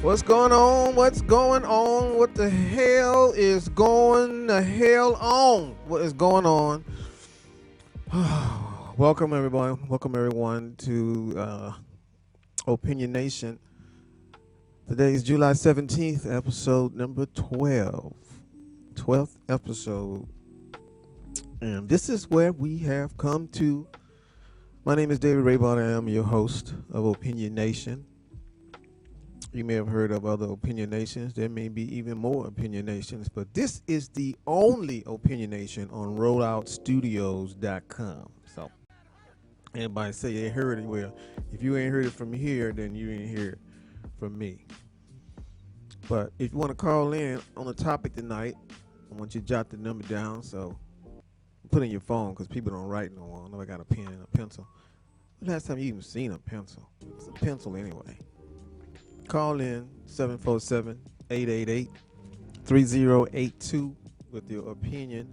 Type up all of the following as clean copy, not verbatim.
What's going on? What's going on? What the hell is going the hell on? What is going on? Welcome everyone. Welcome everyone to Opinion Nation. Today is July 17th, episode number 12. 12th episode. And this is where we have come to. My name is David Raibon. I am your host of Opinion Nation. You may have heard of other opinion nations. There may be even more opinion nations, but this is the only opinion nation on rolloutstudios.com. So, anybody say they heard it, well, if you ain't heard it from here, then you ain't heard it from me. But if you want to call in on the topic tonight, I want you to jot the number down. So, put in your phone because people don't write no more. I know I got a pen and a pencil. Last time you even seen a pencil? It's a pencil anyway. Call in 747-888-3082 with your opinion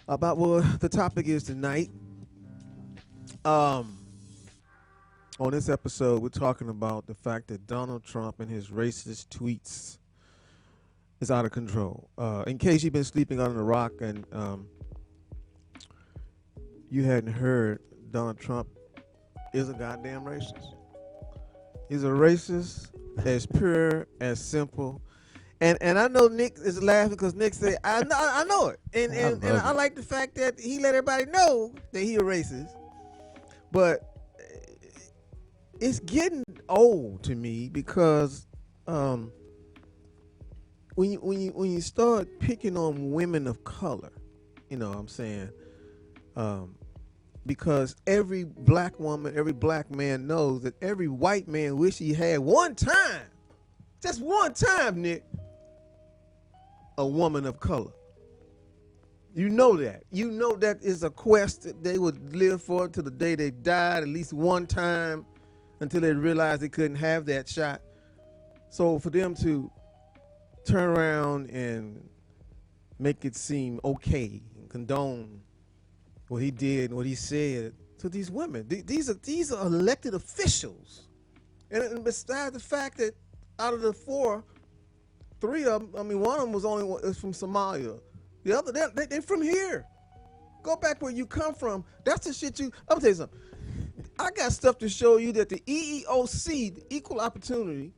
about what the topic is tonight. On this episode, we're talking about the fact that Donald Trump and his racist tweets is out of control. In case you've been sleeping under a rock and you hadn't heard, Donald Trump is a goddamn racist. He's a racist, as pure, as simple. And I know Nick is laughing because Nick said, I know it. And I like the fact that he let everybody know that he a racist. But it's getting old to me because when you start picking on women of color, you know what I'm saying? Because every black woman, every black man knows that every white man wish he had one time, just one time, Nick, a woman of color. You know that. You know that is a quest that they would live for till the day they died, at least one time, until they realized they couldn't have that shot. So for them to turn around and make it seem okay and condone what he did and what he said to these women. These are elected officials. And besides the fact that out of the four, three of them, I mean, one of them was from Somalia. The other, they're from here. Go back where you come from. That's the shit I'm gonna tell you something. I got stuff to show you that the EEOC, the Equal Opportunity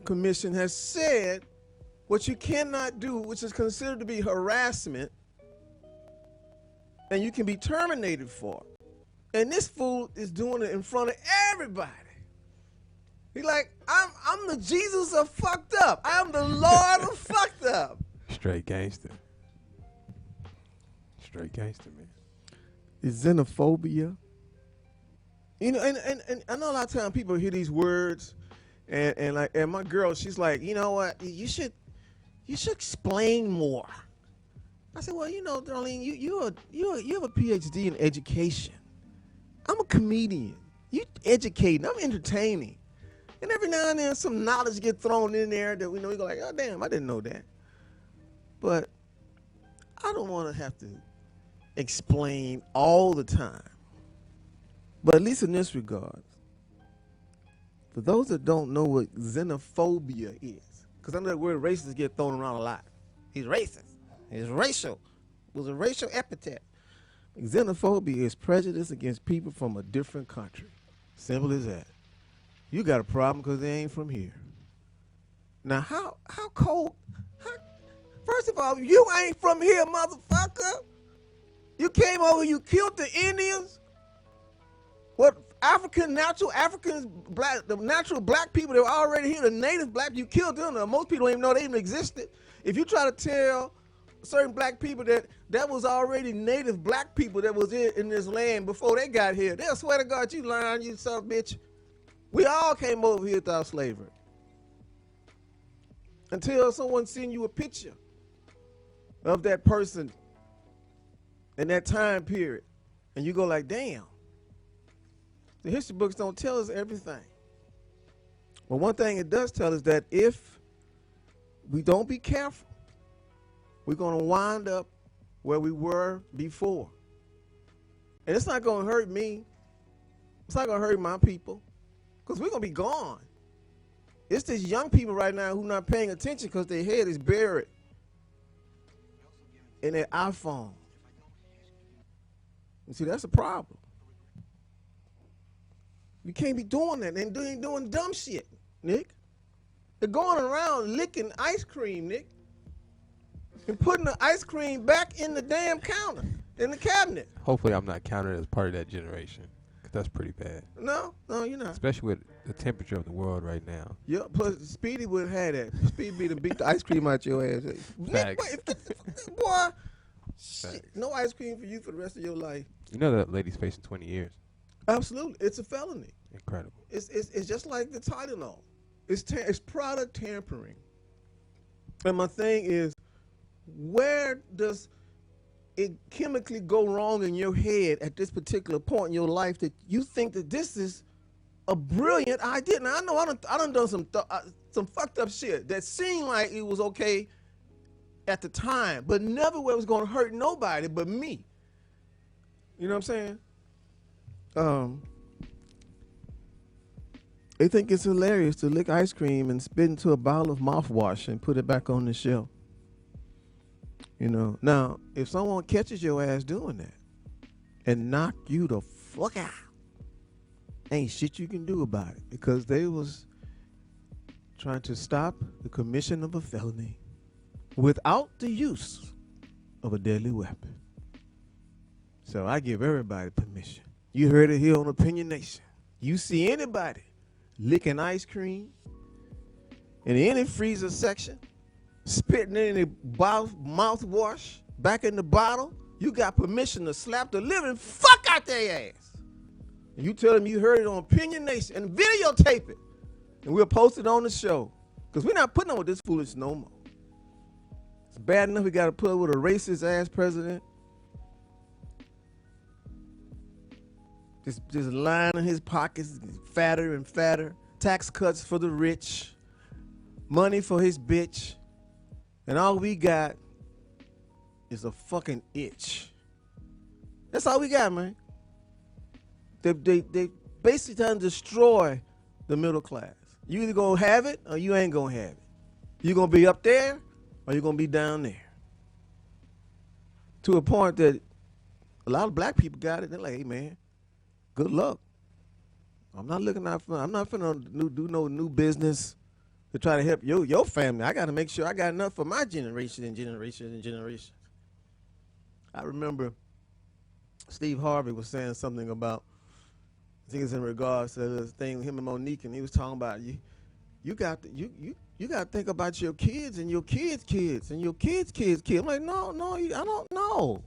Commission, has said what you cannot do, which is considered to be harassment, and you can be terminated for it. And this fool is doing it in front of everybody. He's like, I'm the Jesus of fucked up. I'm the Lord of fucked up. Straight gangster. Straight gangster, man. Is xenophobia. You know, and I know a lot of times people hear these words and my girl, she's like, you know what, you should explain more. I said, well, you know, Darlene, you have a PhD in education. I'm a comedian. You educating. I'm entertaining. And every now and then some knowledge get thrown in there that we go like, oh, damn, I didn't know that. But I don't want to have to explain all the time. But at least in this regard, for those that don't know what xenophobia is, because I know that word racist get thrown around a lot. He's racist. It's racial. It was a racial epithet. Xenophobia is prejudice against people from a different country. Simple as that. You got a problem because they ain't from here. Now, how cold? First of all, you ain't from here, motherfucker. You came over, you killed the Indians. What the natural black people that were already here, the native black, you killed them. Now, most people don't even know they even existed. If you try to tell certain black people that was already native black people that was in this land before they got here, they'll swear to God, you lying, you son of a bitch. We all came over here without slavery. Until someone send you a picture of that person in that time period, and you go like, damn. The history books don't tell us everything. But one thing it does tell us that if we don't be careful, we're going to wind up where we were before. And it's not going to hurt me. It's not going to hurt my people. Because we're going to be gone. It's these young people right now who not paying attention because their head is buried in their iPhone. You see, that's a problem. You can't be doing that and doing dumb shit, Nick. They're going around licking ice cream, Nick, and putting the ice cream back in the damn counter, in the cabinet. Hopefully I'm not counted as part of that generation, because that's pretty bad. No, you're not. Especially with the temperature of the world right now. Yeah, plus Speedy would have had that. Speedy would beat the ice cream out your ass. Nick, boy, shit, no ice cream for you for the rest of your life. You know that lady's facing 20 years. Absolutely, it's a felony. Incredible. It's just like the Tylenol. It's product tampering. And my thing is, where does it chemically go wrong in your head at this particular point in your life that you think that this is a brilliant idea? Now I know I done some fucked up shit that seemed like it was okay at the time, but never where it was going to hurt nobody but me. You know what I'm saying? They think it's hilarious to lick ice cream and spit into a bottle of mouthwash and put it back on the shelf. You know, now if someone catches your ass doing that and knock you the fuck out, ain't shit you can do about it, because they was trying to stop the commission of a felony without the use of a deadly weapon. So I give everybody permission. You heard it here on Opinion Nation. You see anybody licking ice cream in any freezer section, spitting in the mouthwash back in the bottle, you got permission to slap the living fuck out their ass. And you tell them you heard it on Opinion Nation and videotape it. And we'll post it on the show. Because we're not putting up with this foolishness no more. It's bad enough we got to put up with a racist ass president. Just lining his pockets, fatter and fatter. Tax cuts for the rich. Money for his bitch. And all we got is a fucking itch. That's all we got, man. They basically trying to destroy the middle class. You either gonna have it or you ain't gonna have it. You gonna be up there or you gonna be down there. To a point that a lot of black people got it. They're like, hey man, good luck. I'm not finna do no new business to try to help your family. I gotta make sure I got enough for my generation and generation and generation. I remember Steve Harvey was saying something about, I think it's in regards to this thing, him and Monique, and he was talking about you got to think about your kids and your kids' kids and your kids' kids' kids. I'm like, no, I don't know.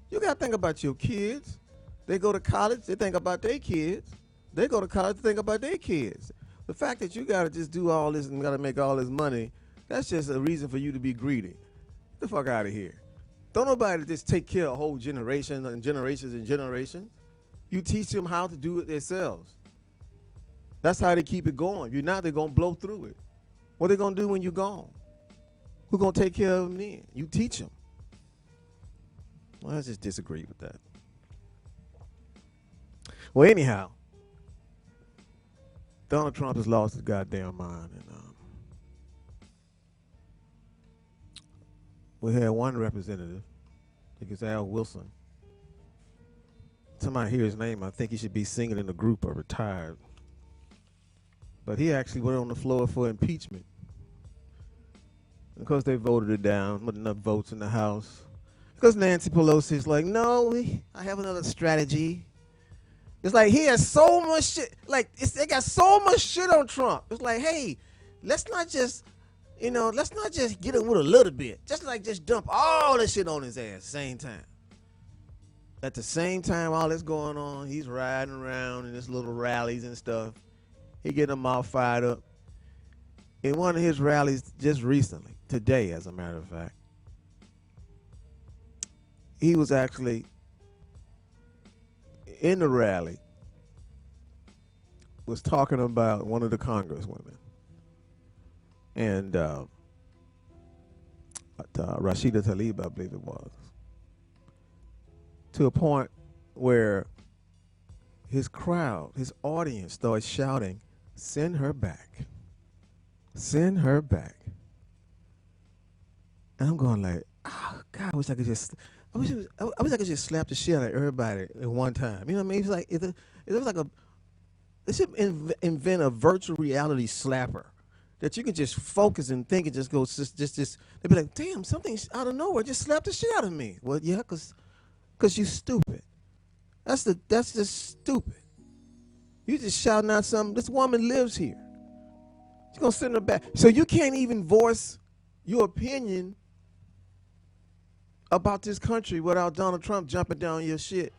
You got to think about your kids. They go to college, they think about their kids. They go to college, they think about their kids. The fact that you got to just do all this and got to make all this money, that's just a reason for you to be greedy. Get the fuck out of here. Don't nobody just take care of a whole generation and generations and generations. You teach them how to do it themselves. That's how they keep it going. You're not, they're going to blow through it. What are they going to do when you're gone? Who's going to take care of them then? You teach them. Well, I just disagree with that. Well, anyhow, Donald Trump has lost his goddamn mind. And we had one representative, I think it's Al Wilson. Somebody hear his name, I think he should be singing in the group or retired. But he actually went on the floor for impeachment. Because they voted it down, with enough votes in the House. Because Nancy Pelosi's like, no, I have another strategy. It's like he has so much shit. Like, they got so much shit on Trump. It's like, hey, let's not just get him with a little bit. Just dump all this shit on his ass at the same time. At the same time, all this going on, he's riding around in his little rallies and stuff. He getting them all fired up. In one of his rallies just recently, today as a matter of fact, he was actually in the rally, was talking about one of the congresswomen. And Rashida Tlaib, I believe it was. To a point where his crowd, his audience started shouting, Send her back. Send her back. And I'm going like, oh God, I wish I could just, I wish I could just slap the shit out of everybody at one time. You know what I mean? It's like, it was like they should invent a virtual reality slapper that you can just focus and think and just go, just, they'd be like, damn, something out of nowhere just slapped the shit out of me. Well, yeah, cause you stupid. That's just stupid. You just shouting out something. This woman lives here. She's gonna send her back. So you can't even voice your opinion about this country without Donald Trump jumping down your shit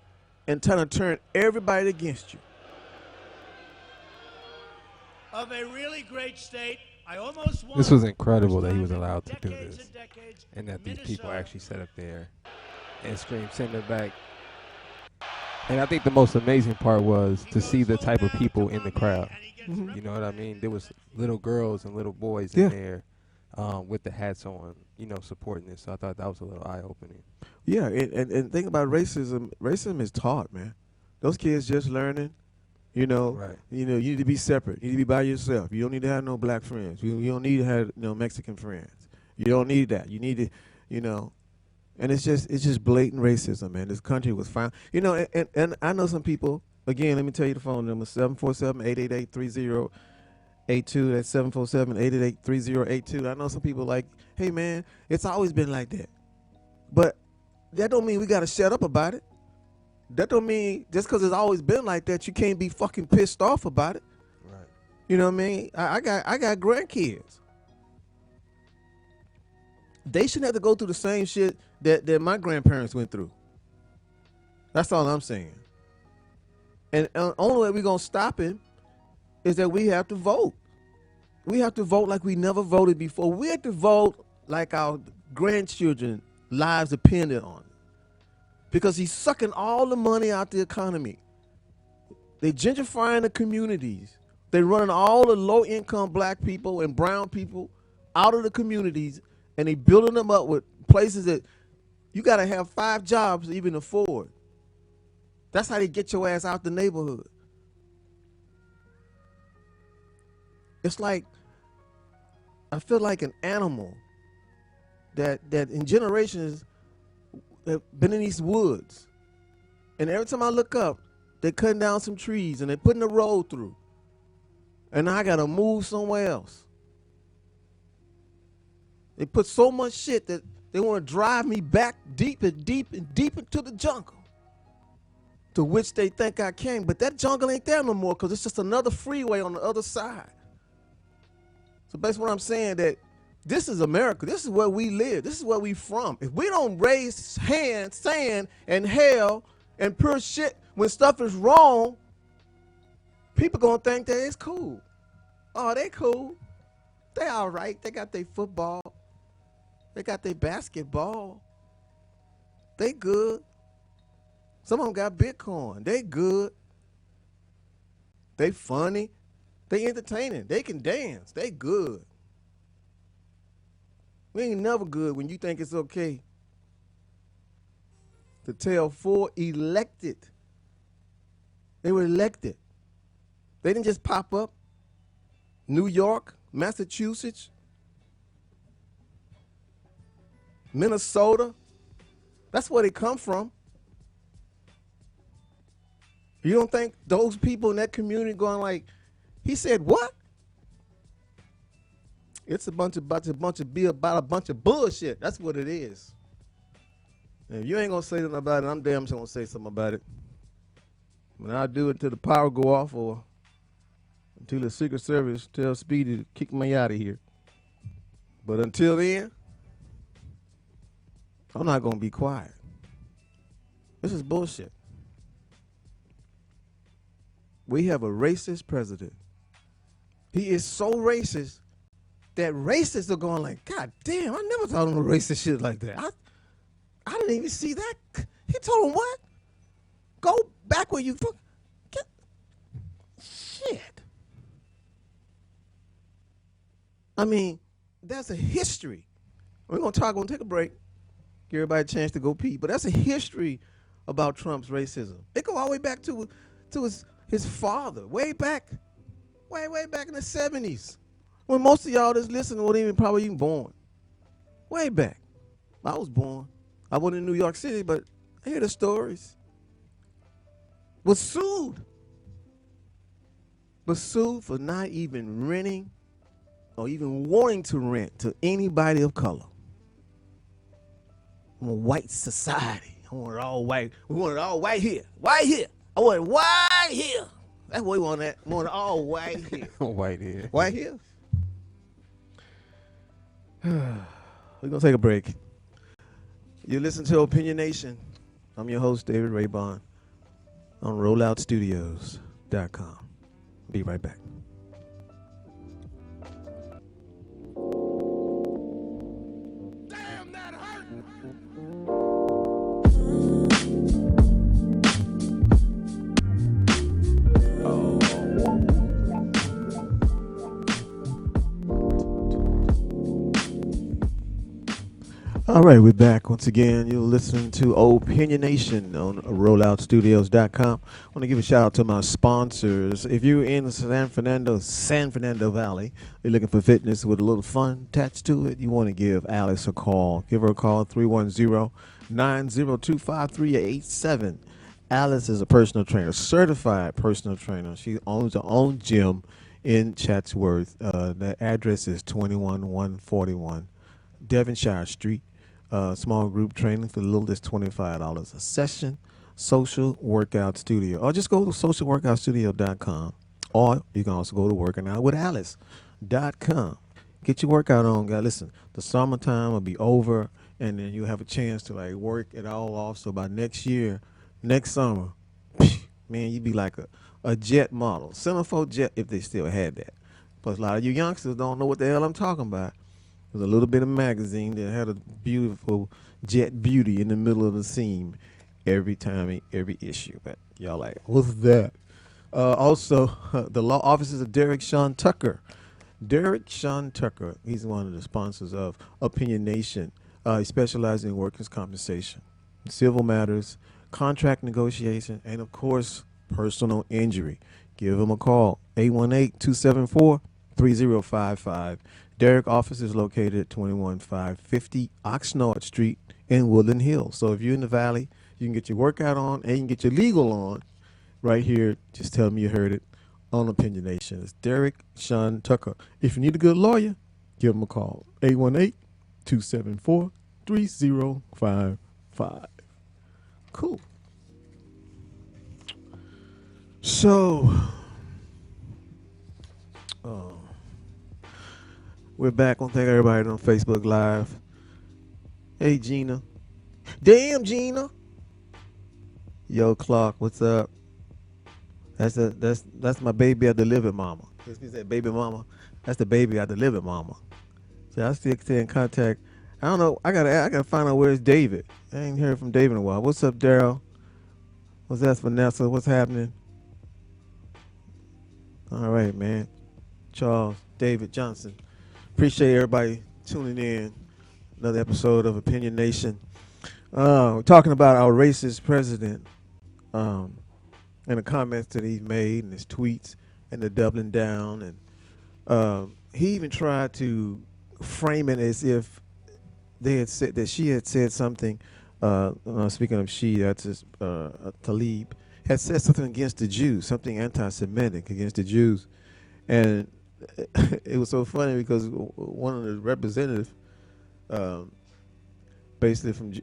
and trying to turn everybody against you. Of a really great state, I almost won. This was incredible that he was allowed to do this, and that these people actually sat up there and screamed, "Send her back." And I think the most amazing part was to see the type of people in the crowd. Mm-hmm. You know what I mean? There was little girls and little boys Yeah. in there with the hats on, you know, supporting this. So I thought that was a little eye-opening. Yeah, and think about racism. Racism is taught, man. Those kids just learning. You know, Right. you need to be separate. You need to be by yourself. You don't need to have no black friends. You don't need to have no Mexican friends. You don't need that. You need to, you know, and it's just blatant racism, man. This country was found, you know, and I know some people. Again, let me tell you the phone number: 747-888-3082. That's 747-888-3082. I know some people like, hey man, it's always been like that, but that don't mean we gotta shut up about it. That don't mean just because it's always been like that, you can't be fucking pissed off about it. Right. You know what I mean? I got grandkids. They shouldn't have to go through the same shit that my grandparents went through. That's all I'm saying. And the only way we're going to stop it is that we have to vote. We have to vote like we never voted before. We have to vote like our grandchildren lives depended on it. Because he's sucking all the money out the economy. They gentrifying the communities. They running all the low-income black people and brown people out of the communities, and they building them up with places that you got to have 5 jobs to even afford. That's how they get your ass out the neighborhood. It's like, I feel like an animal that in generations have been in these woods. And every time I look up, they're cutting down some trees and they're putting a road through. And I got to move somewhere else. They put so much shit that they want to drive me back deep and deep and deep into the jungle, to which they think I came. But that jungle ain't there no more because it's just another freeway on the other side. So basically what I'm saying, that this is America. This is where we live. This is where we from. If we don't raise sand, and hell and pure shit when stuff is wrong, people gonna think that it's cool. Oh, they cool. They all right. They got their football. They got their basketball. They good. Some of them got Bitcoin. They good. They funny. They entertaining. They can dance. They good. We ain't never good when you think it's okay to tell 4 elected. They were elected. They didn't just pop up. New York, Massachusetts, Minnesota. That's where they come from. You don't think those people in that community going like, he said what? It's a bunch of bullshit. That's what it is. And if you ain't gonna say nothing about it, I'm damn sure gonna say something about it. When I do it until the power go off or until the Secret Service tells Speedy to kick me out of here. But until then, I'm not gonna be quiet. This is bullshit. We have a racist president. He is so racist that racists are going like, God damn, I never told him a racist shit like that. I didn't even see that. He told him what? Go back where you get shit. I mean, that's a history. We're gonna take a break, give everybody a chance to go pee. But that's a history about Trump's racism. It go all the way back to his father, way back Way back in the 70s. When most of y'all that's listening weren't even probably even born. Way back. I was born. I wasn't in New York City, but I hear the stories. Was sued. Was sued for not even renting or even wanting to rent to anybody of color. I'm a white society. I want it all white. We want it all white here. White here. I want it white here. That's what we want. That. We want it all white here. White here. White here. We're going to take a break. You listen to Opinion Nation. I'm your host, David Raibon, on rolloutstudios.com. Be right back. Damn, that hurt! All right, we're back once again. You're listening to Opinion Nation on rolloutstudios.com. I want to give a shout out to my sponsors. If you're in the San Fernando Valley, you're looking for fitness with a little fun attached to it, you want to give Alice a call. Give her a call, 310-902-5387. Alice is a personal trainer, certified personal trainer. She owns her own gym in Chatsworth. The address is 21141 Devonshire Street. Small group training for the little as $25 a session. Social Workout Studio. Or just go to socialworkoutstudio.com. Or you can also go to workingoutwithalice.com. Get your workout on, guys. Listen, the summertime will be over, and then you'll have a chance to like work it all off. So by next year, next summer, man, you'd be like a jet model. Centerfold jet if they still had that. Plus, a lot of you youngsters don't know what the hell I'm talking about. There's a little bit of magazine that had a beautiful jet beauty in the middle of the seam every time, every issue. But y'all like, what's that? Also, the law offices of Derek Sean Tucker. Derek Sean Tucker, he's one of the sponsors of Opinion Nation. He specializes in workers' compensation, civil matters, contract negotiation, and, of course, personal injury. Give him a call, 818-274-3055. Derek office is located at 21550 Oxnard Street in Woodland Hills. So if you're in the Valley, you can get your workout on and you can get your legal on right here. Just tell me you heard it on Opinion Nation. It's Derek Sean Tucker. If you need a good lawyer, give him a call, 818-274-3055. Cool. So, we're back. I want to thank everybody on Facebook Live. Hey, Gina. Damn, Gina. Yo, Clark, what's up? That's my baby I delivered, mama. This means that baby mama. That's the baby I delivered, mama. So I still stay in contact. I don't know. I gotta find out where's David. I ain't heard from David in a while. What's up, Daryl? What's that, Vanessa? What's happening? All right, man. Charles, David, Johnson. Appreciate everybody tuning in. Another episode of Opinion Nation. We're talking about our racist president and the comments that he's made and his tweets and the doubling down. And he even tried to frame it as if they had said that she had said something. Speaking of she, that's just, Talib had said something against the Jews, something anti-Semitic against the Jews. And it was so funny because one of the representatives, basically from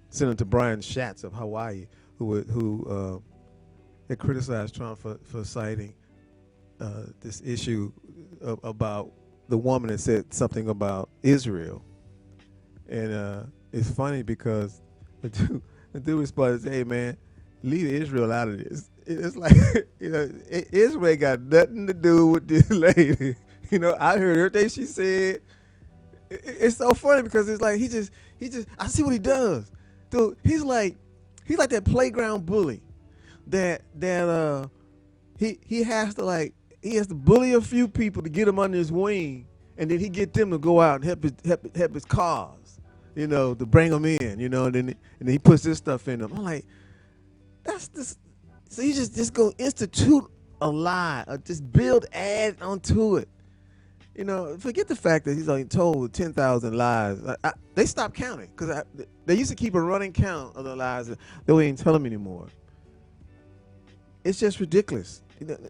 Senator Brian Schatz of Hawaii, who had criticized Trump for citing this issue about the woman that said something about Israel, and it's funny because the dude responded, "Hey man, leave Israel out of this." It's like, Israel got nothing to do with this lady. I heard everything she said. It's so funny because it's like he just I see what he does. Dude, he's like that playground bully that he has to bully a few people to get him under his wing, and then he get them to go out and help his cause, to bring them in, and then he puts this stuff in them. I'm like, that's this. So you just go institute a lie, or just build add onto it. You know, forget the fact that he's only told 10,000 lies. They stopped counting because they used to keep a running count of the lies that we ain't tell them anymore. It's just ridiculous.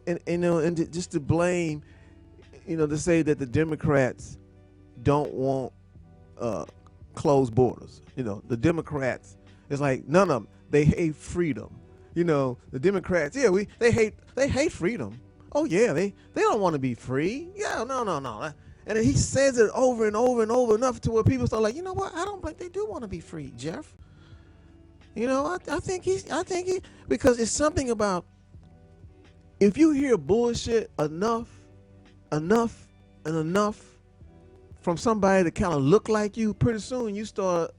And just to blame, to say that the Democrats don't want closed borders. The Democrats, it's like none of them. They hate freedom. The Democrats, they hate freedom. Oh yeah, they don't want to be free. Yeah, no. And then he says it over and over and over enough to where people start like, you know what? I don't think they do want to be free, Jeff. I think he because it's something about if you hear bullshit enough from somebody that kind of look like you, pretty soon you start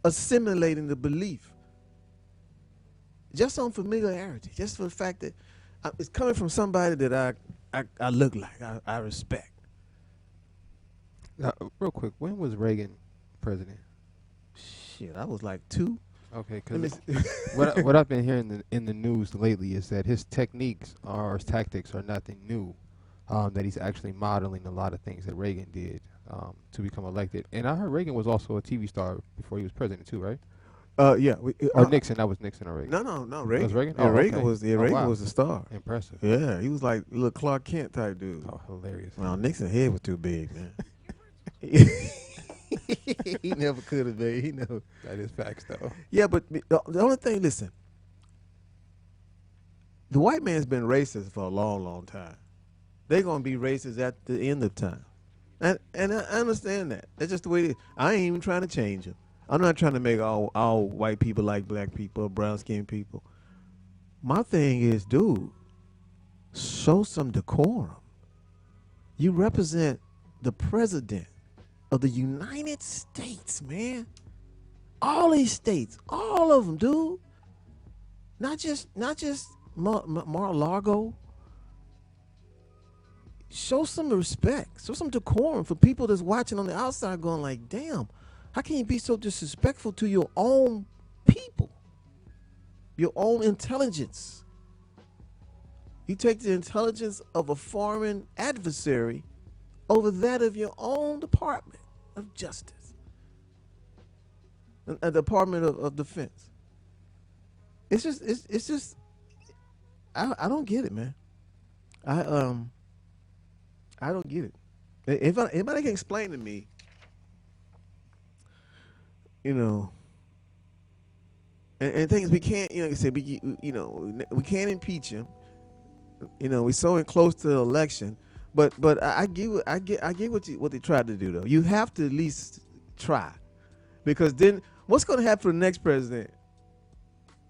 assimilating the belief. Just on familiarity, just for the fact that it's coming from somebody that I look like, I respect. Real quick, when was Reagan president? Shit, I was like 2. Okay, because what I've been hearing in the news lately is that his techniques or his tactics are nothing new. That he's actually modeling a lot of things that Reagan did to become elected. And I heard Reagan was also a TV star before he was president too, right? Yeah. Or Nixon. That was Nixon or Reagan. No. Reagan. Was Reagan? Yeah, Oh, Reagan okay. was. Yeah, Reagan was the star. Impressive. Yeah, he was like a little Clark Kent type dude. Oh, hilarious. Well, Nixon's head was too big, man. He never could have been. He never. That is facts, though. Yeah, but the only thing, listen, the white man's been racist for a long, long time. They're gonna be racist at the end of time, and I understand that. That's just the way it is. I ain't even trying to change them. I'm not trying to make all white people like black people or brown skinned people. My thing is, dude, show some decorum. You represent the president of the United States, man. All these states, all of them, dude. Not just Mar-a-Lago. Show some respect. Show some decorum for people that's watching on the outside going like, damn, how can you be so disrespectful to your own people? Your own intelligence. You take the intelligence of a foreign adversary over that of your own Department of Justice. And Department of Defense. It's just I don't get it, man. I don't get it. If anybody can explain to me, and things we can't, like I said, we can't impeach him. We're so close to the election, but I get what they tried to do though. You have to at least try, because then what's going to happen for the next president?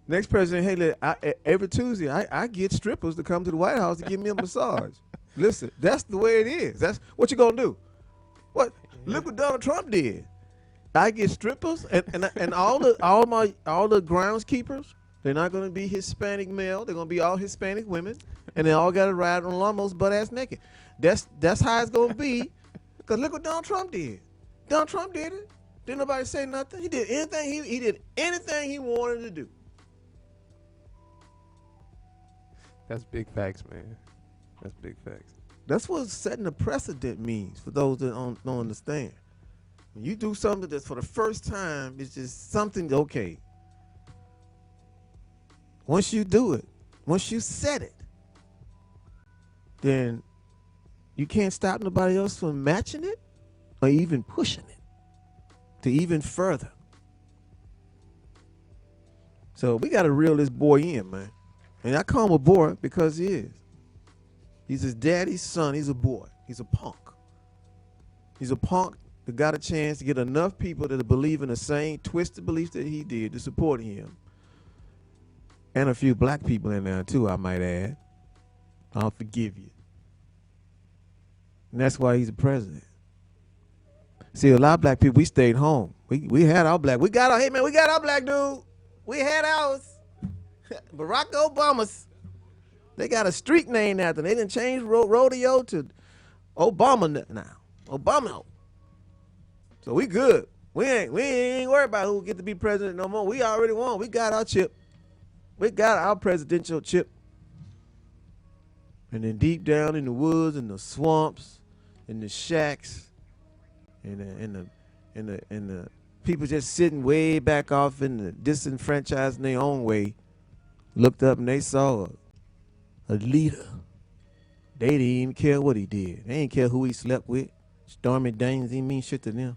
Next president, hey, every Tuesday I get strippers to come to the White House to give me a massage. Listen, that's the way it is. That's what you're gonna do. What? Look what Donald Trump did. I get strippers and all the groundskeepers. They're not gonna be Hispanic male. They're gonna be all Hispanic women, and they all got to ride on lawnmowers butt ass naked. That's how it's gonna be. Cause look what Donald Trump did. Donald Trump did it. Didn't nobody say nothing. He did anything. He did anything he wanted to do. That's big facts, man. That's big facts. That's what setting a precedent means for those that don't understand. When you do something that's for the first time, it's just something okay. Once you do it, once you set it, then you can't stop nobody else from matching it or even pushing it to even further. So we got to reel this boy in, man. And I call him a boy because he is. He's his daddy's son. He's a boy. He's a punk. He's a punk that got a chance to get enough people that believe in the same twisted beliefs that he did to support him. And a few black people in there too, I might add. I'll forgive you. And that's why he's the president. See, a lot of black people, we stayed home. We had our black. We got our black dude. We had ours. Barack Obama's. They got a street named after them. They didn't change rodeo to Obama now. Obama. So we good. We ain't worried about who get to be president no more. We already won. We got our chip. We got our presidential chip. And then deep down in the woods and the swamps and the shacks and the people just sitting way back off in the disenfranchised in their own way, looked up and they saw a leader. They didn't even care what he did. They didn't care who he slept with. Stormy Daniels didn't mean shit to them.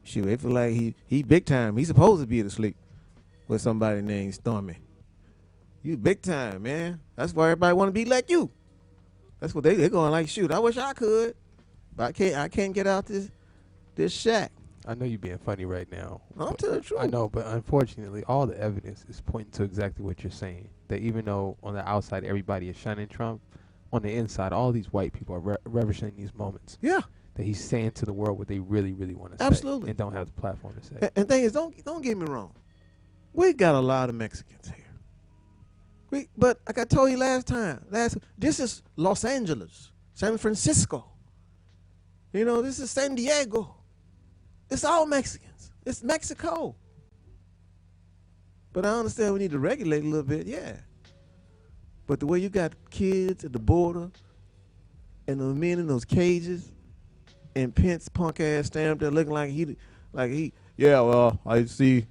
Shoot, they feel like he big time. He's supposed to be to sleep with somebody named Stormy. You big time, man. That's why everybody want to be like you. That's what they're going like, shoot, I wish I could. But I can't get out this shack. I know you're being funny right now. I'm telling the truth. I know, but unfortunately, all the evidence is pointing to exactly what you're saying. That even though on the outside everybody is shunning Trump, on the inside, all these white people are relishing these moments. Yeah. That he's saying to the world what they really, really want to say. Absolutely. And don't have the platform to say. And thing is, don't get me wrong. We got a lot of Mexicans here. But like I told you last time, this is Los Angeles, San Francisco. You know, this is San Diego. It's all Mexicans. It's Mexico. But I understand we need to regulate a little bit, yeah. But the way you got kids at the border and the men in those cages and Pence punk ass stand there looking like he yeah, well, I see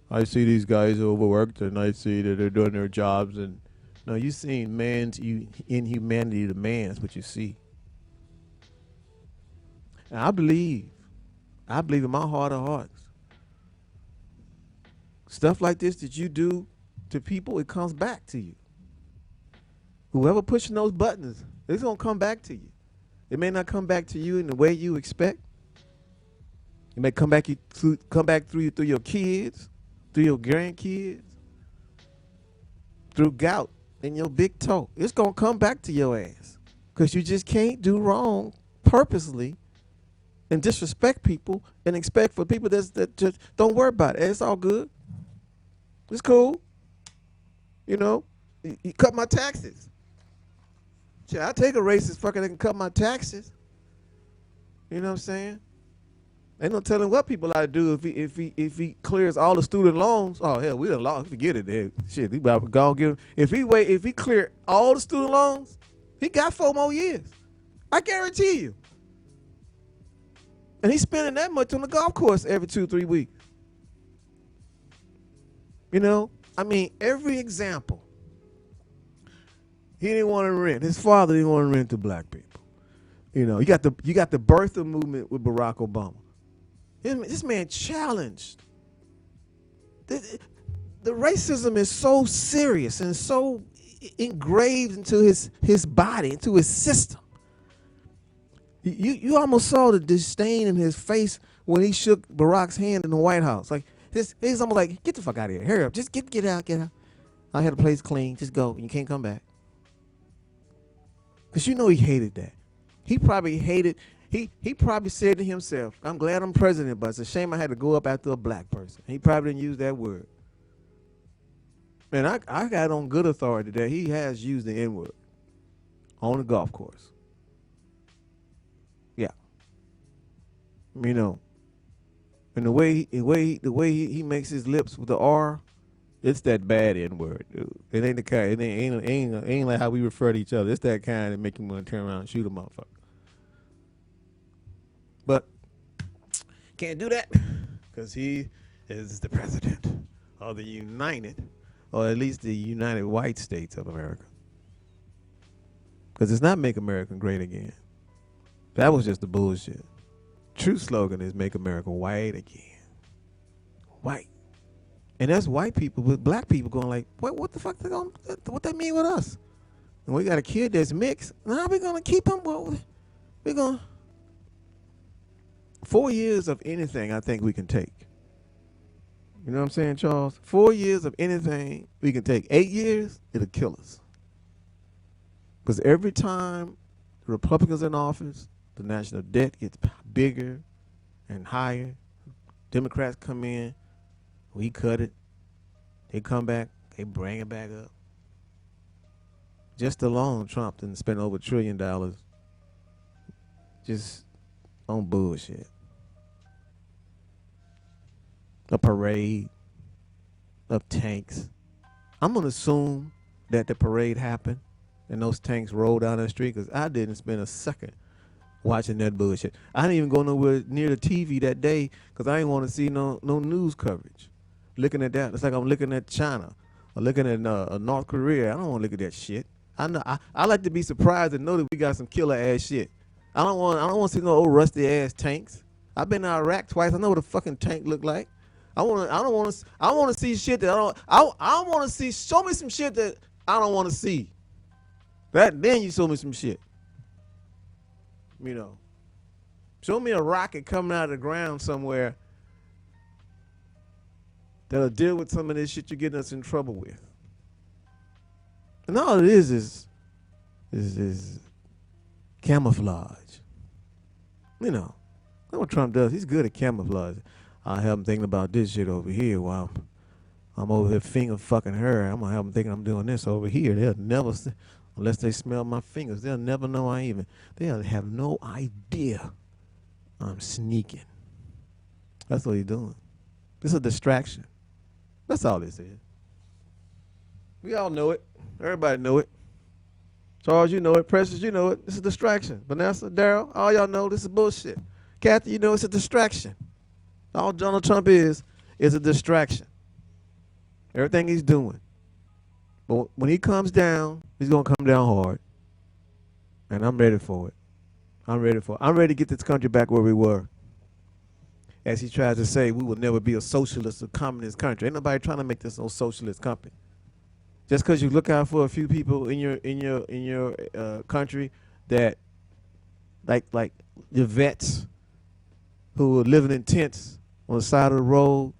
these guys overworked and I see that they're doing their jobs and no, you seen man's inhumanity to man, that's what you see. And I believe in my heart of hearts. Stuff like this that you do to people, it comes back to you. Whoever pushing those buttons, it's going to come back to you. It may not come back to you in the way you expect. It may come back through your kids, through your grandkids, through gout in your big toe. It's going to come back to your ass because you just can't do wrong purposely and disrespect people and expect for people that just don't worry about it. It's all good. It's cool. You know, you cut my taxes. Shit, I take a racist fucker that can cut my taxes. You know what I'm saying? Ain't no telling what people ought to do if he clears all the student loans. Oh hell, we done lost. Forget it. There. Shit, he about to go give him. If he clear all the student loans, he got 4 more years. I guarantee you. And he's spending that much on the golf course every 2-3 weeks. You know, I mean, every example. He didn't want to rent. His father didn't want to rent to black people. You know, you got the birther movement with Barack Obama. This man challenged. The racism is so serious and so engraved into his body, into his system. You almost saw the disdain in his face when he shook Barack's hand in the White House. Like he's almost like, get the fuck out of here. Hurry up. Just get out. I had the place clean. Just go. You can't come back. Because you know he hated that. He probably hated, he probably said to himself, I'm glad I'm president, but it's a shame I had to go up after a black person. He probably didn't use that word. And I got on good authority that he has used the N-word on the golf course. Yeah. You know. And the way he makes his lips with the R, it's that bad N-word, dude. It ain't the kind. It ain't like how we refer to each other. It's that kind that make you want to turn around and shoot a motherfucker. But can't do that because he is the president of the United, or at least the United White States of America. Because it's not "Make America Great Again." That was just the bullshit. True slogan is "Make America White Again." White. And that's white people with black people going like, what the fuck what that mean with us? And we got a kid that's mixed. Now we're going to keep him. Well, we're going to. 4 years of anything I think we can take. You know what I'm saying, Charles? 4 years of anything we can take. 8 years, it'll kill us. Because every time the Republicans in office, the national debt gets bigger and higher. Democrats come in. We cut it. They come back. They bring it back up. Just alone, Trump didn't spend over $1 trillion just on bullshit. A parade of tanks. I'm going to assume that the parade happened and those tanks roll down the street, because I didn't spend a second watching that bullshit. I didn't even go nowhere near the TV that day because I didn't want to see no news coverage. Looking at that, it's like I'm looking at China or looking at North Korea. I don't want to look at that shit. I know I like to be surprised and know that we got some killer ass shit. I don't want to see no old rusty ass tanks. I've been to Iraq twice. I know what a fucking tank look like. I want to see shit that I want to see. Show me some shit that I don't want to see. Then you show me some shit. You know, show me a rocket coming out of the ground somewhere that'll deal with some of this shit you're getting us in trouble with. And all it is camouflage. You know, that's what Trump does. He's good at camouflage. I have him thinking about this shit over here while I'm over here finger fucking her. I'm gonna have them thinking I'm doing this over here. They'll never see. Unless they smell my fingers, they'll never know they'll have no idea I'm sneaking. That's what he's doing. This is a distraction. That's all this is. We all know it. Everybody know it. Charles, you know it. Precious, you know it. It's a distraction. Vanessa, Daryl, all y'all know this is bullshit. Kathy, you know it's a distraction. All Donald Trump is a distraction. Everything he's doing. But when he comes down, he's going to come down hard. And I'm ready for it. I'm ready to get this country back where we were. As he tries to say, we will never be a socialist or communist country. Ain't nobody trying to make this no socialist country. Just because you look out for a few people in your country that, like your vets who are living in tents on the side of the road.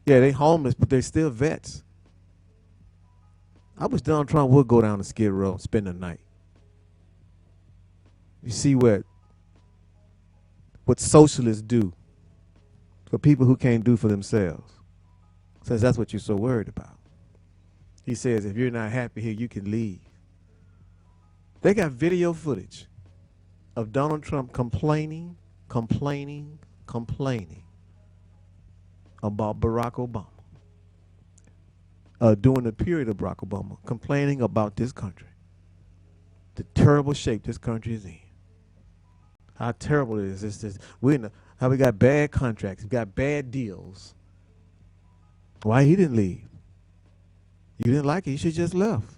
Yeah, they homeless, but they're still vets. I wish Donald Trump would go down to Skid Row and spend the night. You see what socialists do for people who can't do for themselves, since that's what you're so worried about. He says, if you're not happy here, you can leave. They got video footage of Donald Trump complaining about Barack Obama. During the period of Barack Obama, complaining about this country, the terrible shape this country is in, how terrible it is. How we got bad contracts, we got bad deals. Why he didn't leave? You didn't like it, you should just left.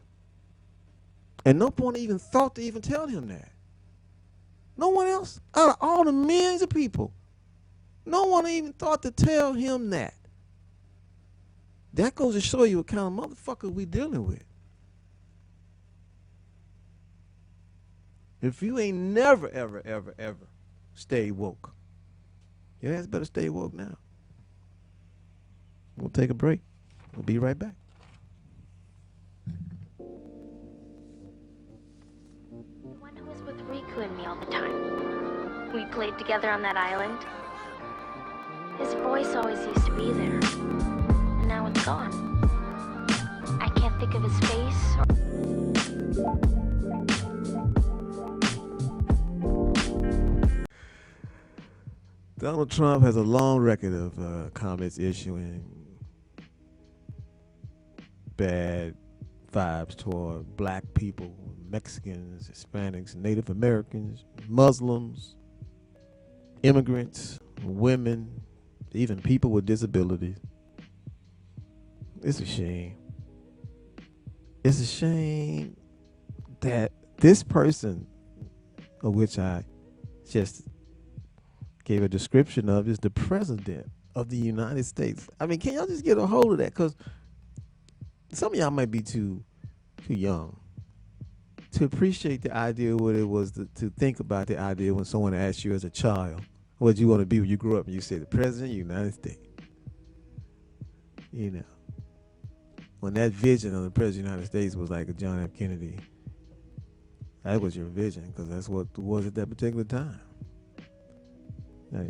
And no one even thought to even tell him that. No one else, out of all the millions of people, no one even thought to tell him that. That goes to show you what kind of motherfucker we dealing with. If you ain't never, ever, ever, ever stay woke, your ass better stay woke now. We'll take a break. We'll be right back. The one who was with Riku and me all the time. We played together on that island. His voice always used to be there. And now it's gone. I can't think of his face Donald Trump has a long record of comments issuing bad vibes toward black people, Mexicans, Hispanics, Native Americans, Muslims, immigrants, women, even people with disabilities. It's a shame. It's a shame that this person, of which I just gave a description of, is the president of the United States. I mean, can y'all just get a hold of that? Because some of y'all might be too young to appreciate the idea of what it was to think about the idea when someone asked you as a child, what did you want to be when you grew up? And you said, the president of the United States. You know, when that vision of the president of the United States was like a John F. Kennedy, that was your vision, because that's what it was at that particular time. Yeah.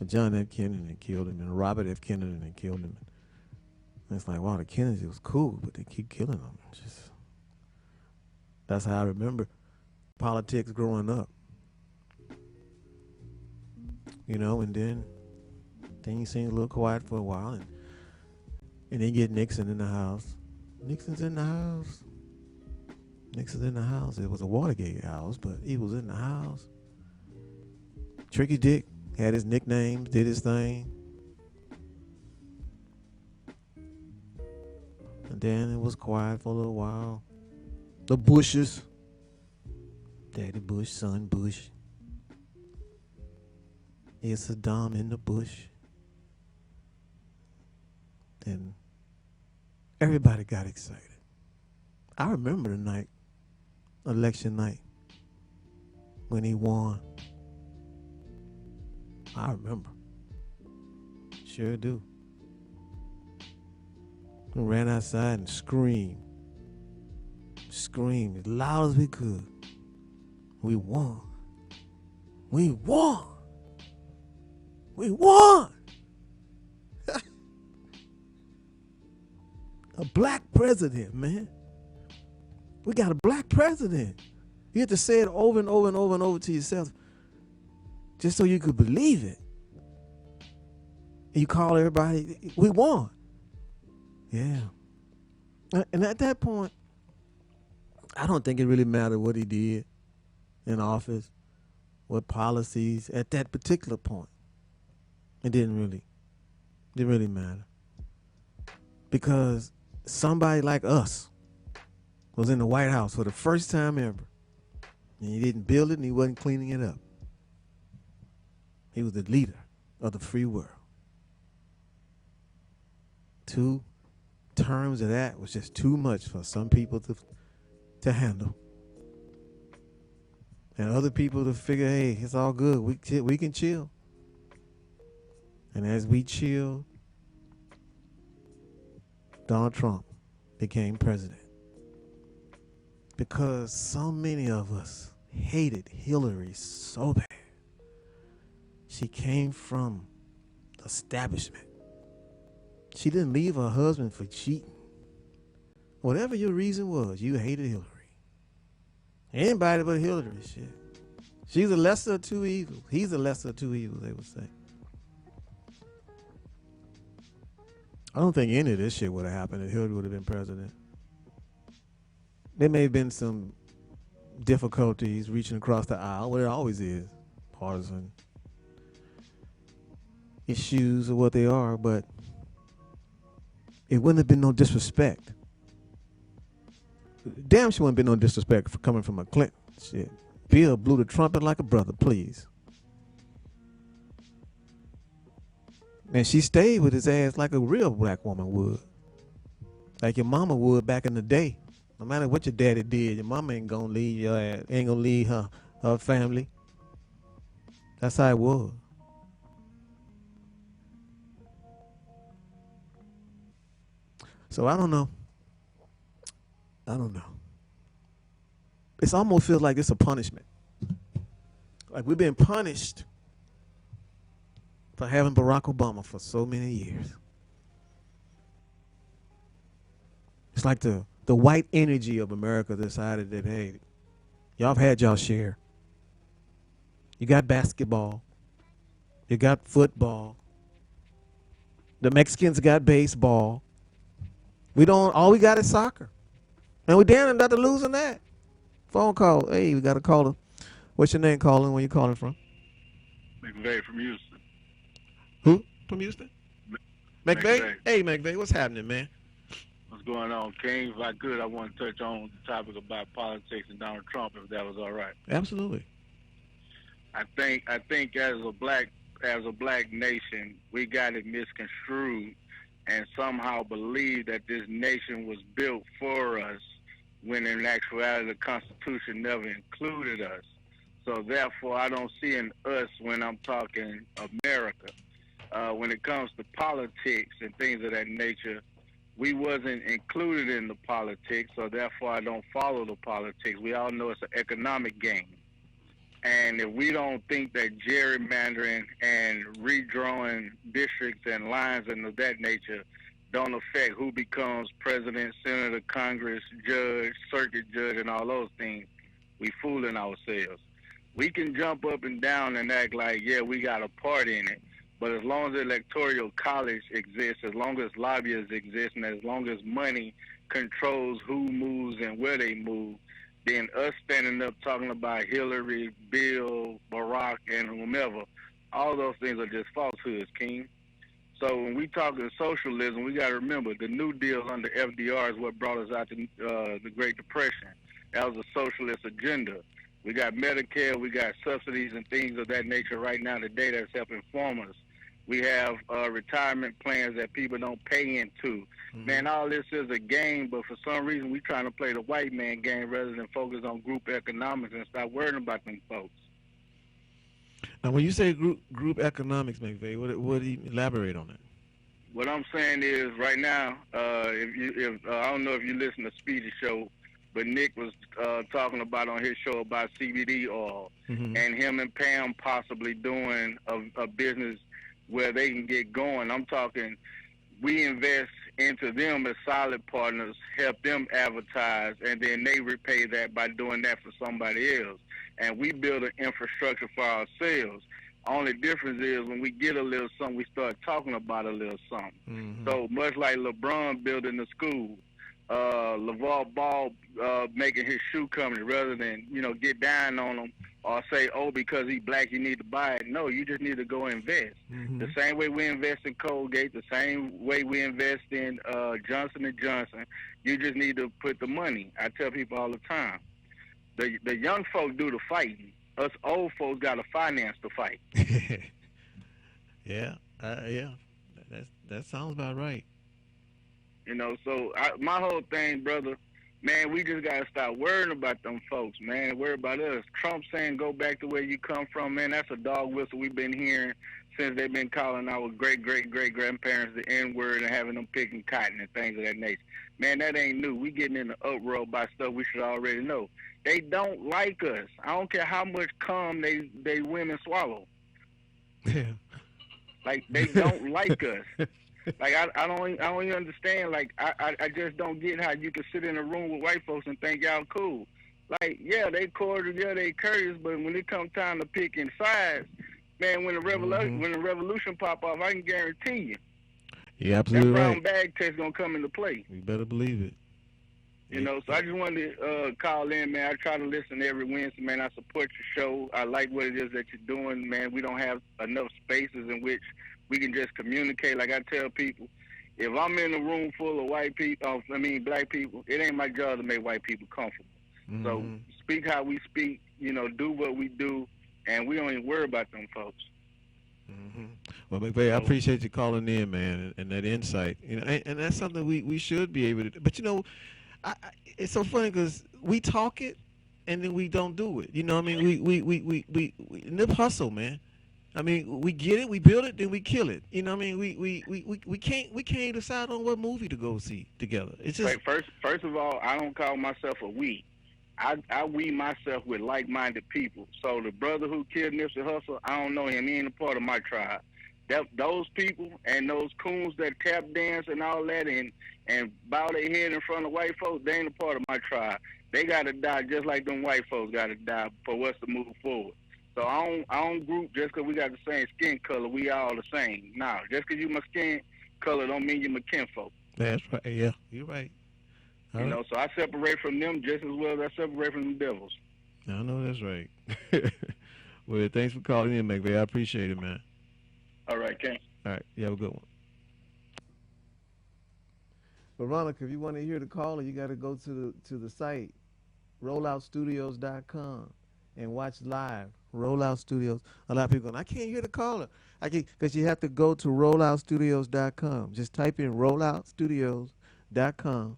John F. Kennedy killed him, and Robert F. Kennedy killed him. And it's like, wow, the Kennedy was cool, but they keep killing them. That's how I remember politics growing up. You know, and then things seemed a little quiet for a while, and then get Nixon in the house. Nixon's in the house. Nixon's in the house. It was a Watergate house, but he was in the house. Tricky Dick had his nicknames, did his thing. And then it was quiet for a little while. The Bushes. Daddy Bush, son Bush. Here's Saddam in the bush. And everybody got excited. I remember the night, election night, when he won. I remember. Sure do. We ran outside and screamed. Screamed as loud as we could. We won. We won. We won. A black president, man. We got a black president. You have to say it over and over and over and over to yourself just so you could believe it. And you call everybody, we won. Yeah. And at that point, I don't think it really mattered what he did in office, what policies at that particular point. It didn't really matter. Because somebody like us was in the White House for the first time ever. And he didn't build it and he wasn't cleaning it up. He was the leader of the free world. 2 terms of that was just too much for some people to handle. And other people to figure, hey, it's all good. We can chill. And as we chilled, Donald Trump became president. Because so many of us hated Hillary so bad. She came from the establishment. She didn't leave her husband for cheating. Whatever your reason was, you hated Hillary. Anybody but Hillary, shit. She's a lesser of two evils. He's a lesser of two evils, they would say. I don't think any of this shit would have happened if Hillary would have been president. There may have been some difficulties reaching across the aisle, where there always is, partisan issues or what they are, but it wouldn't have been no disrespect. Damn sure wouldn't be no disrespect for coming from a Clinton. Shit. Bill blew the trumpet like a brother, please. And she stayed with his ass like a real black woman would. Like your mama would back in the day. No matter what your daddy did, your mama ain't gonna leave your ass, ain't gonna leave her family. That's how it was. So I don't know. It almost feels like it's a punishment. Like we've been punished for having Barack Obama for so many years. It's like the white energy of America decided that, hey, y'all have had y'all share. You got basketball. You got football. The Mexicans got baseball. All we got is soccer. And we damn about to lose on that. Phone call. Hey, we got a caller. What's your name, calling? Where you calling from? McVeigh from Houston. Who? From Houston? McVeigh. Hey, McVeigh, what's happening, man? What's going on, King? If I could, I want to touch on the topic about politics and Donald Trump, if that was all right. Absolutely. I think as a black nation, we got it misconstrued and somehow believe that this nation was built for us, when in actuality the Constitution never included us. So therefore, I don't see an us when I'm talking America. When it comes to politics and things of that nature, we wasn't included in the politics, so therefore I don't follow the politics. We all know it's an economic game. And if we don't think that gerrymandering and redrawing districts and lines and of that nature don't affect who becomes president, senator, Congress, judge, circuit judge, and all those things, we fooling ourselves. We can jump up and down and act like, yeah, we got a part in it. But as long as the electoral college exists, as long as lobbyists exist, and as long as money controls who moves and where they move, than us standing up talking about Hillary, Bill, Barack, and whomever. All those things are just falsehoods, King. So when we talk of socialism, we got to remember the New Deal under FDR is what brought us out to the Great Depression. That was a socialist agenda. We got Medicare, we got subsidies and things of that nature right now today that's helping farmers. We have retirement plans that people don't pay into. Mm-hmm. Man, all this is a game, but for some reason we trying to play the white man game rather than focus on group economics and stop worrying about them folks. Now, when you say group economics, McVeigh, what do you elaborate on that? What I'm saying is, right now, if I don't know if you listen to Speedy's show, but Nick was talking about on his show about CBD oil, mm-hmm. and him and Pam possibly doing a business where they can get going. I'm talking, we invest into them as solid partners, help them advertise, and then they repay that by doing that for somebody else. And we build an infrastructure for ourselves. Only difference is when we get a little something, we start talking about a little something. Mm-hmm. So much like LeBron building the school, LeVar Ball making his shoe company, rather than, get down on him or say, oh, because he's black, you need to buy it. No, you just need to go invest. Mm-hmm. The same way we invest in Colgate, the same way we invest in Johnson & Johnson, you just need to put the money. I tell people all the time, the young folk do the fighting. Us old folks got to finance the fight. Yeah. That sounds about right. So my whole thing, brother, man, we just got to stop worrying about them folks, man. Worry about us. Trump saying go back to where you come from, man, that's a dog whistle we've been hearing since they've been calling our great-great-great-grandparents the N-word and having them picking cotton and things of that nature. Man, that ain't new. We getting in the uproar by stuff we should already know. They don't like us. I don't care how much cum they women swallow. Yeah. Like, they don't like us. Like, I don't even understand. Like, I just don't get how you can sit in a room with white folks and think y'all cool. Like, yeah, they cordial, yeah, they courteous, but when it comes time to picking sides, man, when the revolution pop off, I can guarantee you. Yeah, absolutely that brown right. bag test gonna come into play. You better believe it. So I just wanted to call in, man. I try to listen every Wednesday, man. I support your show. I like what it is that you're doing, man. We don't have enough spaces in which we can just communicate. Like I tell people, if I'm in a room full of black people, it ain't my job to make white people comfortable. Mm-hmm. So speak how we speak, do what we do, and we don't even worry about them folks. Mm-hmm. Well, McVeigh, I appreciate you calling in, man, and that insight. And that's something we should be able to do. But it's so funny because we talk it and then we don't do it. We nip hustle, man. I mean, we get it, we build it, then we kill it. We can't decide on what movie to go see together. It's just first of all, I don't call myself a we. I we myself with like-minded people. So the brother who killed Nipsey Hussle, I don't know him. He ain't a part of my tribe. Those people and those coons that tap dance and all that and bow their head in front of white folks, they ain't a part of my tribe. They got to die just like them white folks got to die for us to move forward. So I don't group just because we got the same skin color, we all the same. Nah, just because you my skin color don't mean you my kinfolk. That's right. Yeah, you're right. So I separate from them just as well as I separate from the devils. I know that's right. Well, thanks for calling in, McVeigh. I appreciate it, man. All right, Ken. All right, you have a good one. Veronica, if you want to hear the caller, you got to go to the site, rolloutstudios.com, and watch live. Rollout Studios. A lot of people going, I can't hear the caller. Because you have to go to rolloutstudios.com. Just type in rolloutstudios.com,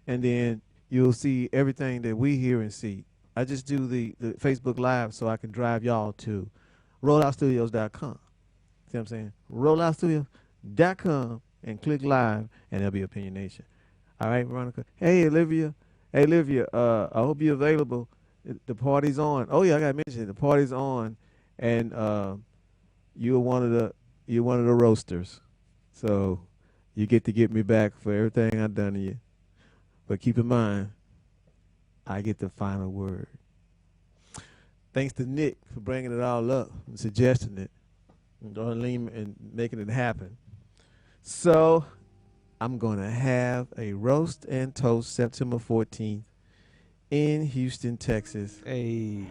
and then you'll see everything that we hear and see. I just do the Facebook Live so I can drive y'all to rolloutstudios.com. See what I'm saying? rolloutstudios.com and click live, and there'll be Opinion Nation. All right, Veronica. Hey, Olivia. I hope you're available. The party's on. Oh yeah, I gotta mention it. The party's on, and you're one of the roasters. So you get to get me back for everything I've done to you. But keep in mind, I get the final word. Thanks to Nick for bringing it all up and suggesting it, and Darlene and making it happen. So I'm gonna have a roast and toast September 14th in Houston, Texas. Hey.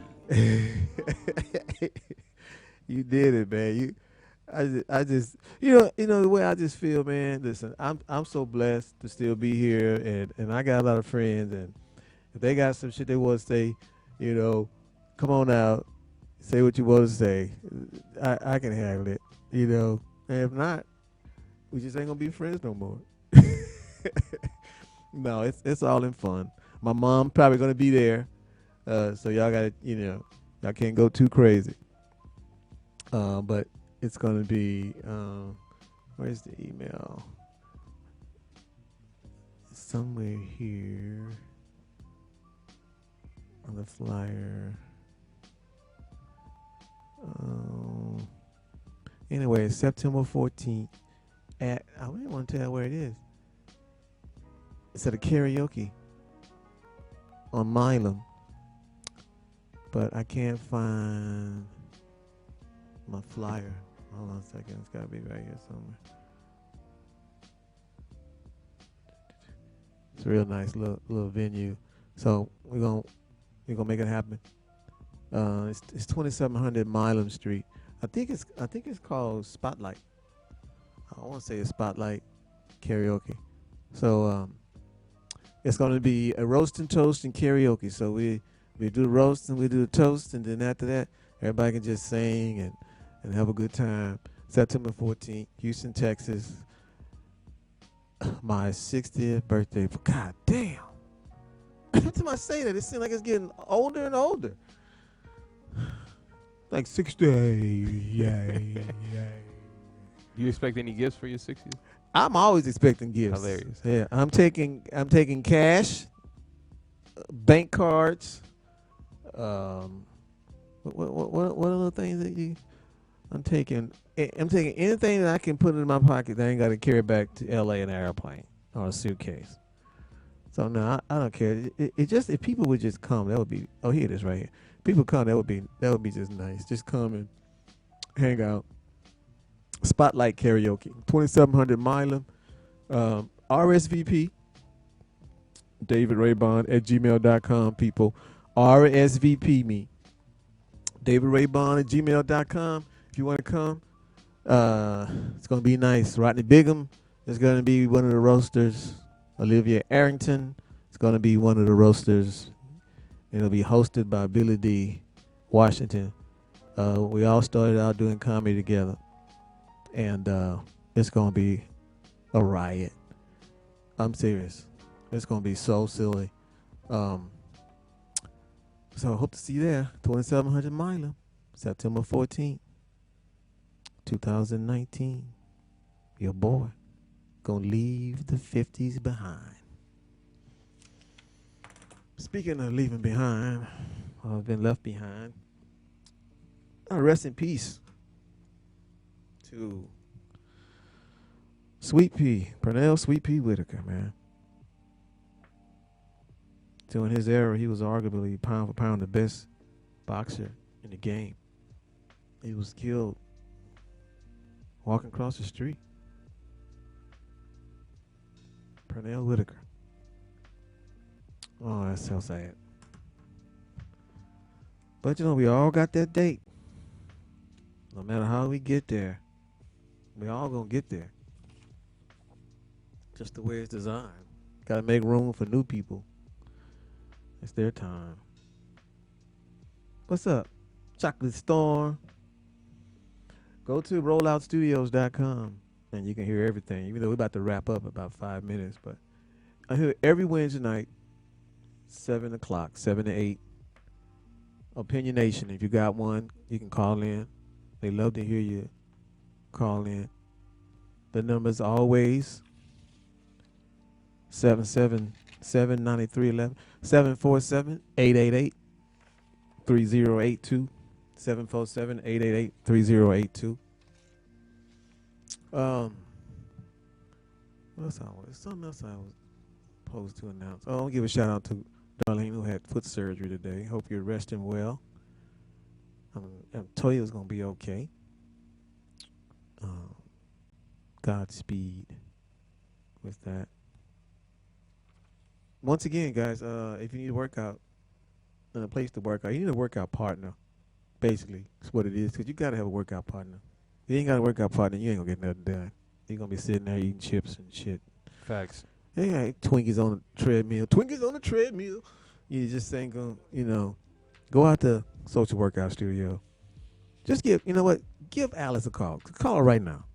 You did it, man. I just, the way I just feel, man. Listen, I'm so blessed to still be here, and I got a lot of friends, and if they got some shit they want to say, come on out, say what you want to say. I can handle it, And if not, we just ain't gonna be friends no more. No, it's all in fun. My mom probably gonna be there, so y'all gotta, y'all can't go too crazy. But it's gonna be. Where's the email? Somewhere here on the flyer. Anyway, September 14th I don't want to tell where it is. It's at a karaoke on Milam, but I can't find my flyer. Hold on a second. It's got to be right here somewhere. It's a real nice little venue. So we're gonna make it happen. It's 2700 Milam Street. I think it's called Spotlight. I want to say it's Spotlight Karaoke. So it's gonna be a roast and toast and karaoke. So we do the roast and we do the toast, and then after that, everybody can just sing and have a good time. September 14th, Houston, Texas. My 60th birthday. God damn. Every time I say that, it seems like it's getting older and older. Like 60. Yay. Do you expect any gifts for your 60th? I'm always expecting gifts. Hilarious. Yeah, I'm taking cash, bank cards. What other things that you? I'm taking anything that I can put in my pocket that I ain't got to carry back to LA in an airplane or a suitcase. So no, I don't care. It just, if people would just come, that would be. Oh, here it is right here. People come, that would be just nice. Just come and hang out. Spotlight Karaoke, 2700 Milam. RSVP, David Raibon at gmail.com, people. RSVP me. David Raibon at gmail.com. If you want to come, it's going to be nice. Rodney Bigham is going to be one of the roasters. Olivia Arrington is going to be one of the roasters. It'll be hosted by Billy D. Washington. We all started out doing comedy together. And it's going to be a riot. I'm serious. It's going to be so silly. So I hope to see you there. 2700 Milam, September 14th, 2019. Your boy going to leave the 50s behind. Speaking of leaving behind, I've been left behind. Rest in peace to Sweet Pea, Pernell Sweet Pea Whitaker, man. During his era, he was arguably pound for pound the best boxer in the game. He was killed walking across the street. Pernell Whitaker. Oh, that's so sad. But we all got that date. No matter how we get there, we all gonna get there. Just the way it's designed. Gotta make room for new people. It's their time. What's up? Chocolate Storm. Go to rolloutstudios.com and you can hear everything. Even though we're about to wrap up about 5 minutes, but I hear every Wednesday night, 7 o'clock, 7 to 8. Opinion Nation. If you got one, you can call in. They love to hear you call in. The number's always 777-9311, 747-888-3082, 747-888-3082. What's something else I was supposed to announce? Oh, I'll give a shout out to Darlene who had foot surgery today. Hope you're resting well. I'm told you it was going to be okay. Godspeed with that. Once again, guys, if you need a workout, and a place to work out. You need a workout partner. Basically, that's what it is. Because you got to have a workout partner. If you ain't got a workout partner, you ain't going to get nothing done. You're going to be sitting there eating chips and shit. Facts. Yeah, Twinkies on the treadmill. Twinkies on the treadmill. You just ain't going to, go out to social workout studio. Just you know what? Give Alice a call. Call her right now.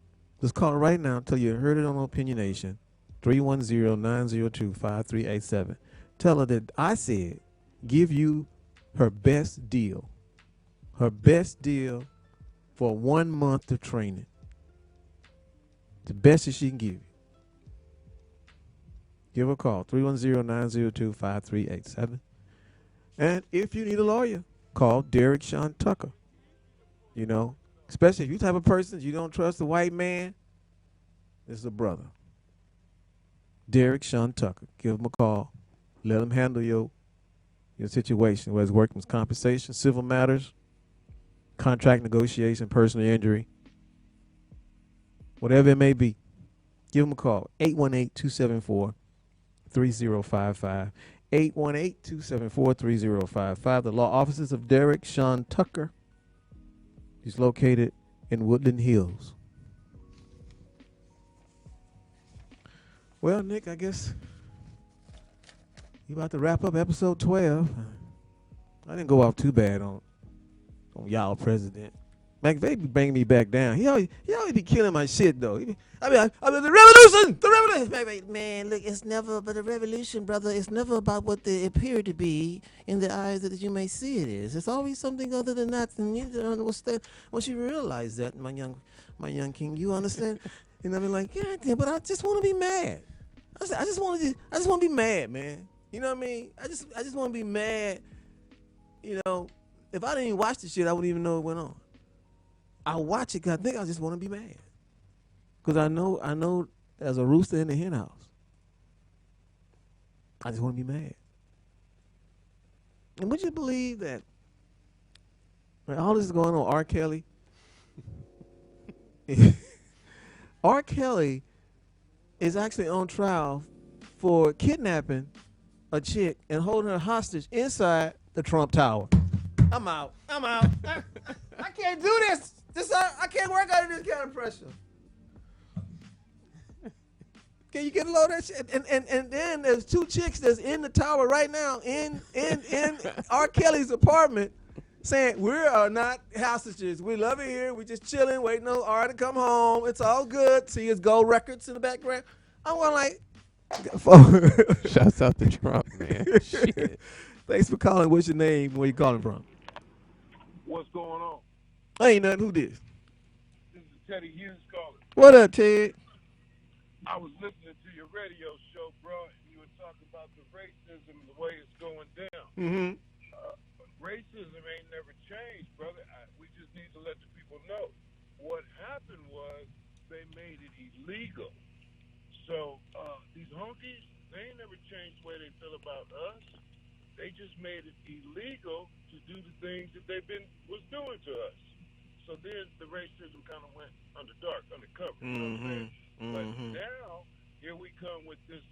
Just call her right now. Tell you heard it on Opinionation. 310-902-5387. Tell her that I said give you her best deal. Her best deal for 1 month of training. The best that she can give you. Give her a call. 310-902-5387. And if you need a lawyer, call Derek Sean Tucker. Especially if you type of person you don't trust a white man, this is a brother. Derek Sean Tucker. Give him a call. Let him handle your situation, whether it's workman's compensation, civil matters, contract negotiation, personal injury, whatever it may be. Give him a call. 818-274-3055. 818-274-3055. The law offices of Derek Sean Tucker. He's located in Woodland Hills. Well, Nick, I guess you about to wrap up episode 12. I didn't go off too bad on y'all president. McVeigh be bringing me back down. He always be killing my shit though. I mean, the revolution. Man, look, it's never but a revolution, brother. It's never about what they appear to be in the eyes that you may see it is. It's always something other than that. And you don't understand once you realize that, my young king. You understand? And I mean, like, God damn, but I just want to be mad. I just want to be mad, man. You know what I mean? I just want to be mad. If I didn't even watch the shit, I wouldn't even know it went on. I watch it because I think I just want to be mad. Because I know there's a rooster in the hen house. I just want to be mad. And would you believe that all this is going on, R. Kelly? R. Kelly is actually on trial for kidnapping a chick and holding her hostage inside the Trump Tower. I'm out. I can't do this. I can't work under this kind of pressure. Can you get a load of that shit? And then there's two chicks that's in the tower right now in R. Kelly's apartment saying, we are not hostages. We love it here. We just chilling, waiting on R to come home. It's all good. See his gold records in the background. I'm going like, shouts out to Trump, man. Shit. Thanks for calling. What's your name? Where you calling from? What's going on? Ain't nothing. Who this? This is Teddy Hughes calling. What up, Ted? I was listening to your radio show, bro, and you were talking about the racism and the way it's going down. Mm-hmm. Racism ain't never changed, brother. We just need to let the people know. What happened was they made it illegal. So these honkies, they ain't never changed the way they feel about us. They just made it illegal to do the things that was doing to us. So then the racism kind of went undercover. Mm-hmm. But now here we come with this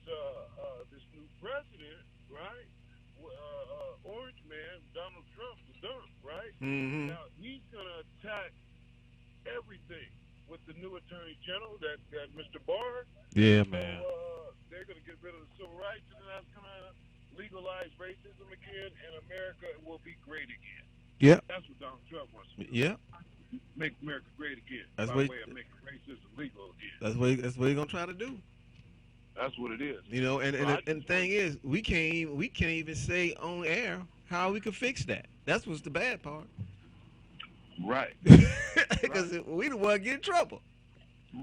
new president, right? Orange man, Donald Trump, the dump, right? Mm-hmm. Now he's gonna attack everything with the new attorney general, that Mr. Barr. Yeah, so, man. They're gonna get rid of the civil rights, and that's gonna legalize racism again, and America will be great again. Yeah. That's what Donald Trump wants to do. Yeah. Make America great again. That's by what way of making racism legal again. That's what he's gonna try to do. That's what it is. And the thing is, we can't even say on air how we could fix that. That's what's the bad part. Right. Because we the one get in trouble.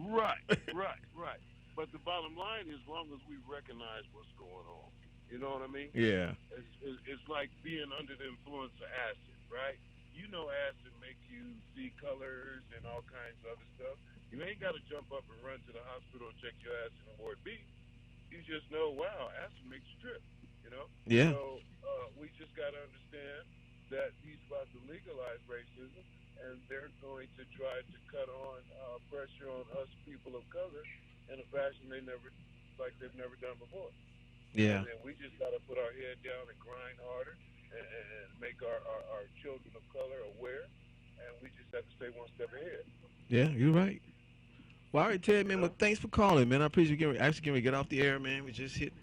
Right. But the bottom line is, as long as we recognize what's going on, you know what I mean? Yeah. It's like being under the influence of acid, right? You know acid make you see colors and all kinds of other stuff. You ain't got to jump up and run to the hospital and check your acid in Ward B. You just know, wow, acid makes you trip, you know? Yeah. So we just got to understand that he's about to legalize racism, and they're going to try to cut on pressure on us people of color in a fashion they've never done before. Yeah. And we just got to put our head down and grind harder and children of color aware, and we just have to stay one step ahead. Yeah, you're right. Well, all right, Ted, man. Well, thanks for calling, man. I appreciate you getting get off the air, man. We just hit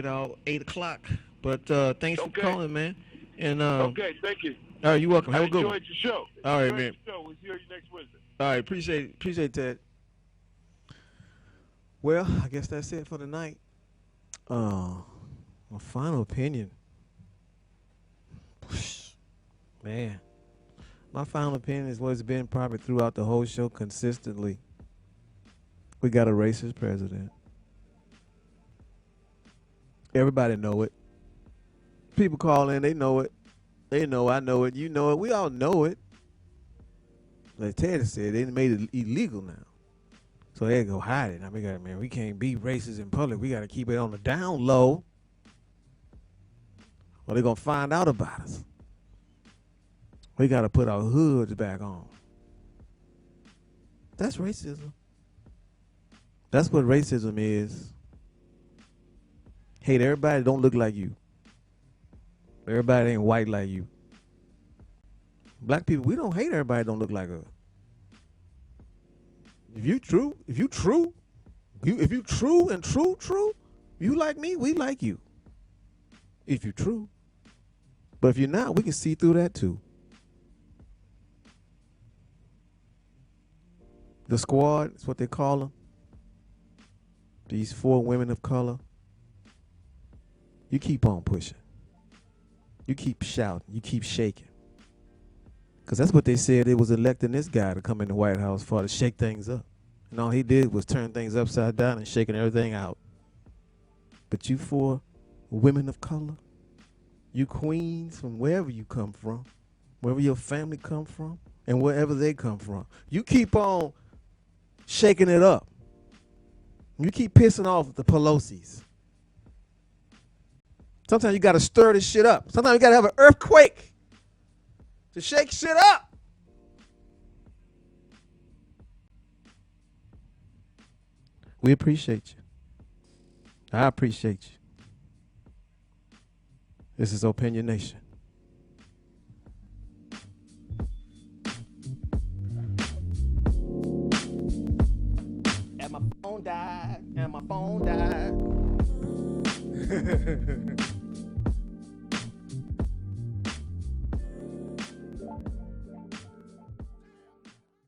all 8 o'clock. But thanks for calling, man. And okay, thank you. All right, you're welcome. Have I a good one. enjoyed your show. All right, man. Your show. We'll see you next Wednesday. All right, appreciate Ted. Well, I guess that's it for tonight. My final opinion. Man, my final opinion is what's been probably throughout the whole show consistently. We got a racist president. Everybody know it. People call in, they know it. They know, I know it, you know it, we all know it. Like Ted said, they made it illegal now. So they go hide it. I mean, man, we can't be racist in public. We got to keep it on the down low. Or they're going to find out about us. We got to put our hoods back on. That's racism. That's what racism is. Hate everybody don't look like you. Everybody ain't white like you. Black people, we don't hate everybody don't look like us. If you true and true, you like me, we like you. If you true. But if you're not, we can see through that too. The squad is what they call them. These 4 women of color. You keep on pushing. You keep shouting. You keep shaking. Because that's what they said. They was electing this guy to come in the White House for to shake things up. And all he did was turn things upside down and shaking everything out. But you 4 women of color, you queens from wherever you come from, wherever your family come from, and wherever they come from, you keep on shaking it up. You keep pissing off the Pelosi's. Sometimes you got to stir this shit up. Sometimes you got to have an earthquake to shake shit up. We appreciate you. I appreciate you. This is Opinion Nation. And my phone died.